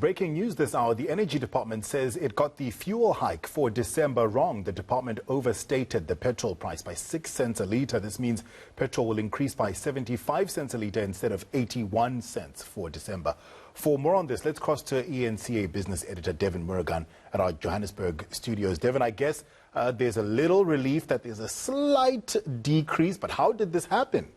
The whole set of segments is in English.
breaking news this hour. The Energy Department says it got the fuel hike for December wrong. The department overstated the petrol price by 6 cents a litre. This means petrol will increase by 75 cents a litre instead of 81 cents for December. For more on this, let's cross to eNCA business editor Devan Murugan at our Johannesburg studios. Devan, I guess there's a little relief that there's a slight decrease, but how did this happen?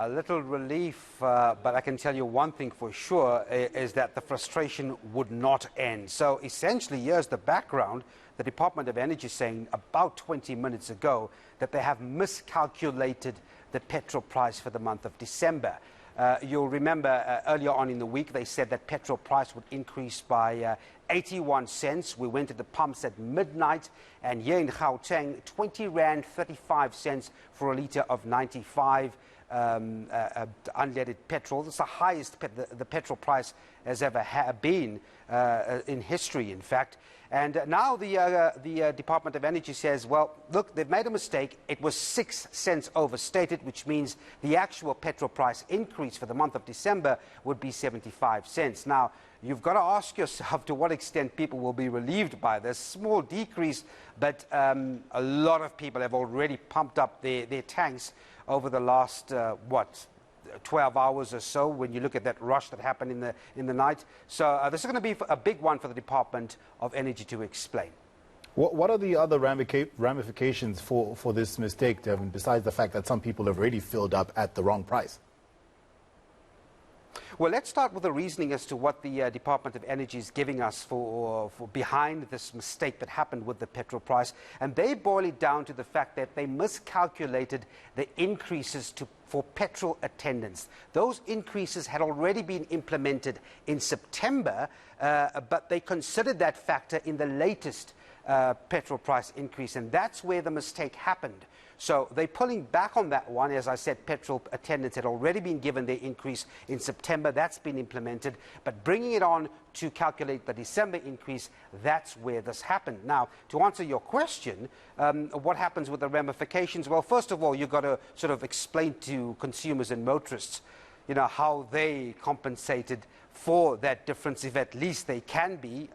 A little relief, but I can tell you one thing for sure, is that the frustration would not end. So essentially, here's the background. The Department of Energy saying about 20 minutes ago that they have miscalculated the petrol price for the month of December. You'll remember earlier on in the week, they said that petrol price would increase by 81 cents. We went to the pumps at midnight, and here in Gauteng, 20 Rand 35 cents for a litre of 95 unleaded petrol. It's the highest the petrol price has ever been in history, in fact. And now the Department of Energy says, well, look, they've made a mistake. It was 6 cents overstated, which means the actual petrol price increase for the month of December would be 75 cents. Now, you've got to ask yourself to what extent people will be relieved by this small decrease, but a lot of people have already pumped up their tanks over the last, 12 hours or so, when you look at that rush that happened in the night. So this is going to be a big one for the Department of Energy to explain. What are the other ramifications for this mistake, Devin, besides the fact that some people have already filled up at the wrong price? Well, let's start with the reasoning as to what the Department of Energy is giving us for behind this mistake that happened with the petrol price. And they boil it down to the fact that they miscalculated the increases for petrol attendants. Those increases had already been implemented in September, but they considered that factor in the latest petrol price increase, and that's where the mistake happened. So they're pulling back on that one. As I said, petrol attendants had already been given their increase in September. That's been implemented. But bringing it on to calculate the December increase, that's where this happened. Now, to answer your question, what happens with the ramifications? Well, first of all, you've got to sort of explain to consumers and motorists, you know, how they compensated for that difference, if at least they can be.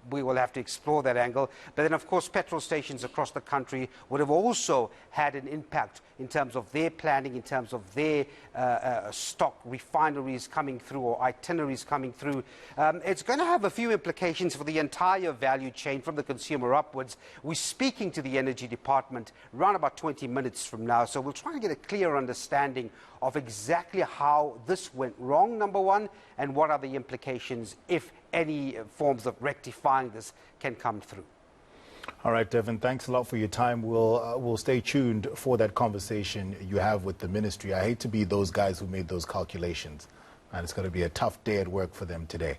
We will have to explore that angle. But then, of course, petrol stations across the country would have also had an impact in terms of their planning, in terms of their stock refineries coming through or itineraries coming through. It's going to have a few implications for the entire value chain from the consumer upwards. We're speaking to the Energy Department around about 20 minutes from now, so we'll try and get a clear understanding of exactly how this went wrong, number one, and what are the implications, if any forms of rectifying this can come through. All right, Devin, thanks a lot for your time. We'll stay tuned for that conversation you have with the ministry. I hate to be those guys who made those calculations, and it's going to be a tough day at work for them today.